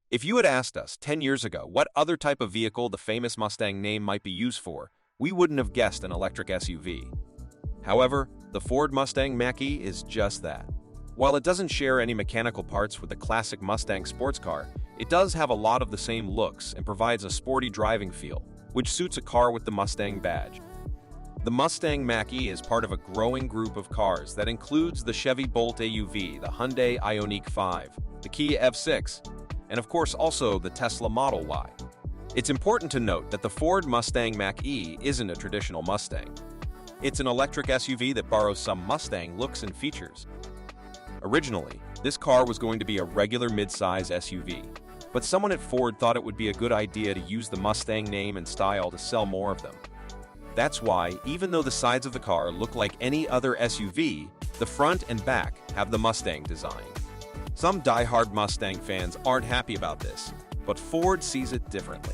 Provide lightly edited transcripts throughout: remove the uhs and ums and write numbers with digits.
If you had asked us 10 years ago what other type of vehicle the famous Mustang name might be used for, we wouldn't have guessed an electric SUV. However, the Ford Mustang Mach-E is just that. While it doesn't share any mechanical parts with the classic Mustang sports car, it does have a lot of the same looks and provides a sporty driving feel, which suits a car with the Mustang badge. The Mustang Mach-E is part of a growing group of cars that includes the Chevy Bolt EUV, the Hyundai Ioniq 5, the Kia EV6, and of course also the Tesla Model Y. It's important to note that the Ford Mustang Mach-E isn't a traditional Mustang. It's an electric SUV that borrows some Mustang looks and features. Originally, this car was going to be a regular mid-size SUV, but someone at Ford thought it would be a good idea to use the Mustang name and style to sell more of them. That's why, even though the sides of the car look like any other SUV, the front and back have the Mustang design. Some die-hard Mustang fans aren't happy about this, but Ford sees it differently.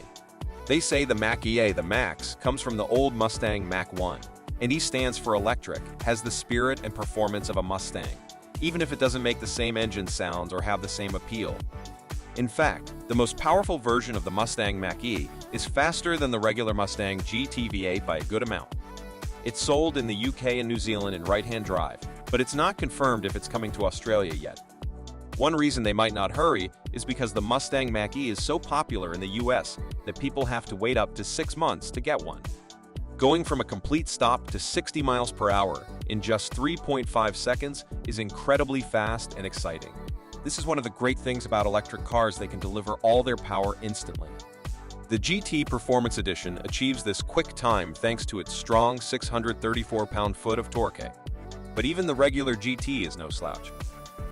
They say the Mach-E, the Max, comes from the old Mustang Mach-1, and E stands for electric, has the spirit and performance of a Mustang, even if it doesn't make the same engine sounds or have the same appeal. In fact, the most powerful version of the Mustang Mach-E is faster than the regular Mustang GT V8 by a good amount. It's sold in the UK and New Zealand in right-hand drive, but it's not confirmed if it's coming to Australia yet. One reason they might not hurry is because the Mustang Mach-E is so popular in the US that people have to wait up to 6 months to get one. Going from a complete stop to 60 miles per hour in just 3.5 seconds is incredibly fast and exciting. This is one of the great things about electric cars: they can deliver all their power instantly. The GT Performance Edition achieves this quick time thanks to its strong 634 pound-foot of torque. But even the regular GT is no slouch.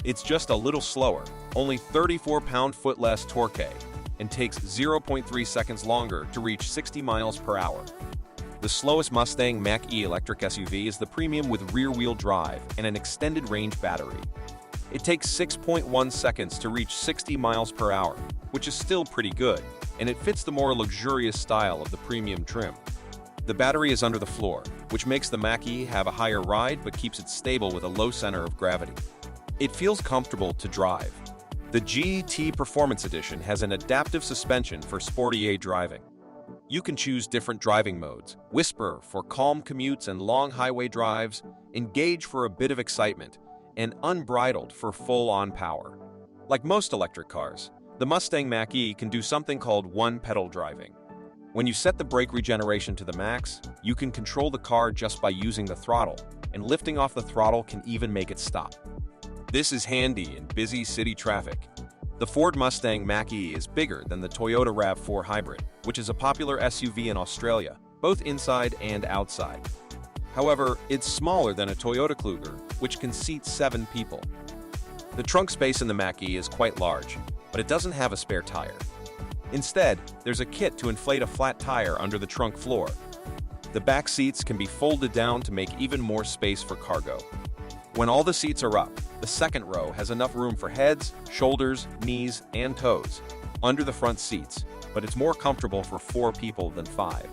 It's just a little slower, only 34 pound-foot less torque, and takes 0.3 seconds longer to reach 60 miles per hour. The slowest Mustang Mach-E electric SUV is the premium with rear-wheel drive and an extended range battery. It takes 6.1 seconds to reach 60 miles per hour, which is still pretty good, and it fits the more luxurious style of the premium trim. The battery is under the floor, which makes the Mach-E have a higher ride but keeps it stable with a low center of gravity. It feels comfortable to drive. The GT Performance Edition has an adaptive suspension for sporty driving. You can choose different driving modes: Whisper for calm commutes and long highway drives, Engage for a bit of excitement, and Unbridled for full-on power. Like most electric cars, the Mustang Mach-E can do something called one-pedal driving. When you set the brake regeneration to the max, you can control the car just by using the throttle, and lifting off the throttle can even make it stop. This is handy in busy city traffic. The Ford Mustang Mach-E is bigger than the Toyota RAV4 Hybrid, which is a popular SUV in Australia, both inside and outside. However, it's smaller than a Toyota Kluger, which can seat 7 people. The trunk space in the Mach-E is quite large, but it doesn't have a spare tire. Instead, there's a kit to inflate a flat tire under the trunk floor. The back seats can be folded down to make even more space for cargo. When all the seats are up, the second row has enough room for heads, shoulders, knees, and toes under the front seats, but it's more comfortable for 4 people than 5.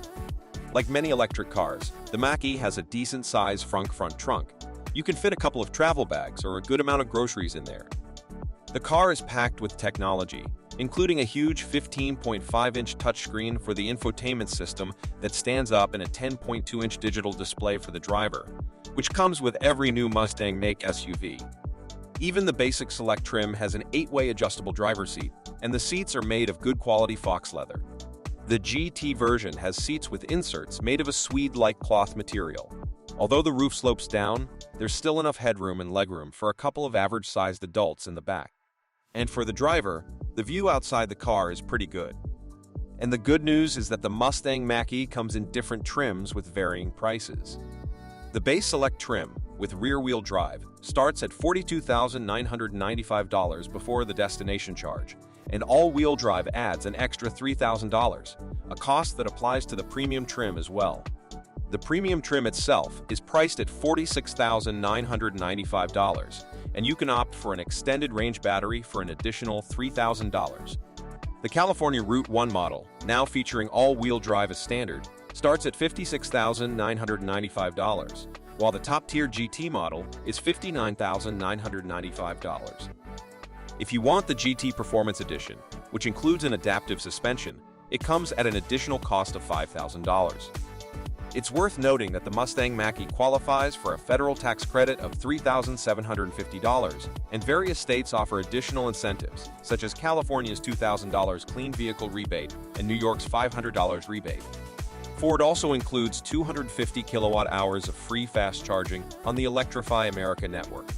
Like many electric cars, the Mach-E has a decent-sized front trunk. You can fit a couple of travel bags or a good amount of groceries in there. The car is packed with technology, including a huge 15.5-inch touchscreen for the infotainment system that stands up in a 10.2-inch digital display for the driver, which comes with every new Mustang Mach-E SUV. Even the basic Select trim has an 8-way adjustable driver's seat, and the seats are made of good quality fox leather. The GT version has seats with inserts made of a Swede-like cloth material. Although the roof slopes down, there's still enough headroom and legroom for a couple of average-sized adults in the back. And for the driver, the view outside the car is pretty good. And the good news is that the Mustang Mach-E comes in different trims with varying prices. The base Select trim, with rear-wheel drive, starts at $42,995 before the destination charge, and all-wheel drive adds an extra $3,000, a cost that applies to the premium trim as well. The premium trim itself is priced at $46,995, and you can opt for an extended range battery for an additional $3,000. The California Route 1 model, now featuring all-wheel drive as standard, starts at $56,995, while the top-tier GT model is $59,995. If you want the GT Performance Edition, which includes an adaptive suspension, it comes at an additional cost of $5,000. It's worth noting that the Mustang Mach-E qualifies for a federal tax credit of $3,750, and various states offer additional incentives, such as California's $2,000 clean vehicle rebate and New York's $500 rebate. Ford also includes 250 kilowatt-hours of free fast charging on the Electrify America network.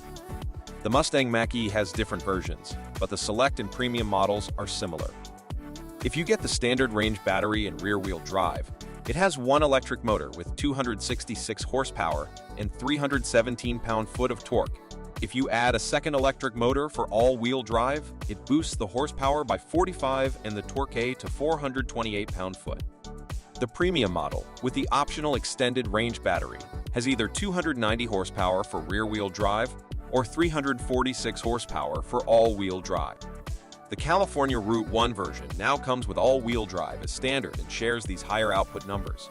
The Mustang Mach-E has different versions, but the Select and Premium models are similar. If you get the standard range battery and rear-wheel drive, it has one electric motor with 266 horsepower and 317 pound-foot of torque. If you add a second electric motor for all-wheel drive, it boosts the horsepower by 45 and the torque to 428 pound-foot. The Premium model, with the optional extended range battery, has either 290 horsepower for rear-wheel drive or 346 horsepower for all-wheel drive. The California Route 1 version now comes with all-wheel drive as standard and shares these higher output numbers.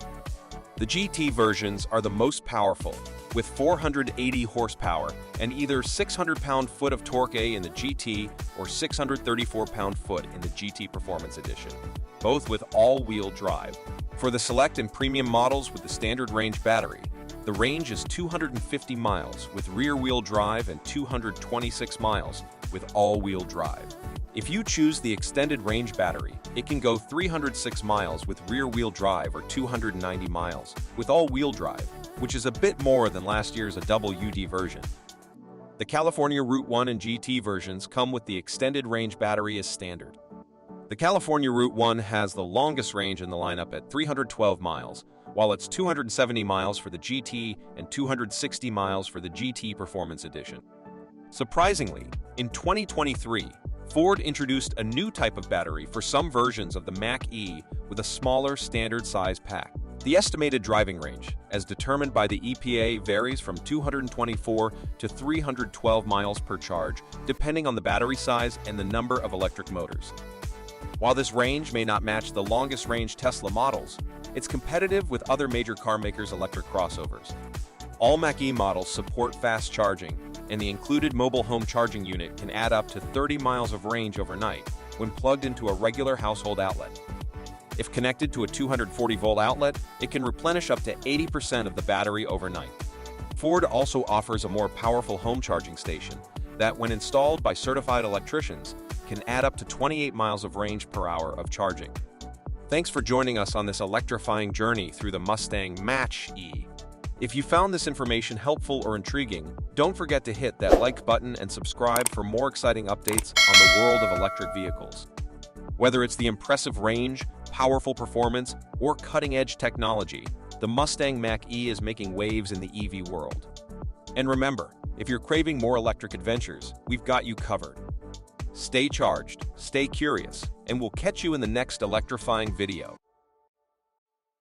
The GT versions are the most powerful, with 480 horsepower and either 600 pound-foot of torque in the GT or 634 pound-foot in the GT Performance Edition, both with all-wheel drive. For the Select and Premium models with the standard range battery, the range is 250 miles with rear-wheel drive and 226 miles with all-wheel drive. If you choose the extended range battery, it can go 306 miles with rear-wheel drive or 290 miles with all-wheel drive, which is a bit more than last year's WD version. The California Route 1 and GT versions come with the extended range battery as standard. The California Route 1 has the longest range in the lineup at 312 miles, while it's 270 miles for the GT and 260 miles for the GT Performance Edition. Surprisingly, in 2023, Ford introduced a new type of battery for some versions of the Mach-E with a smaller standard size pack. The estimated driving range, as determined by the EPA, varies from 224 to 312 miles per charge, depending on the battery size and the number of electric motors. While this range may not match the longest range Tesla models, it's competitive with other major car makers' electric crossovers. All Mach-E models support fast charging, and the included mobile home charging unit can add up to 30 miles of range overnight when plugged into a regular household outlet. If connected to a 240-volt outlet, it can replenish up to 80% of the battery overnight. Ford also offers a more powerful home charging station that, when installed by certified electricians, can add up to 28 miles of range per hour of charging. Thanks for joining us on this electrifying journey through the Mustang Mach-E. If you found this information helpful or intriguing, don't forget to hit that like button and subscribe for more exciting updates on the world of electric vehicles. Whether it's the impressive range, powerful performance, or cutting-edge technology, the Mustang Mach-E is making waves in the EV world. And remember, if you're craving more electric adventures, we've got you covered. Stay charged, stay curious, and we'll catch you in the next electrifying video.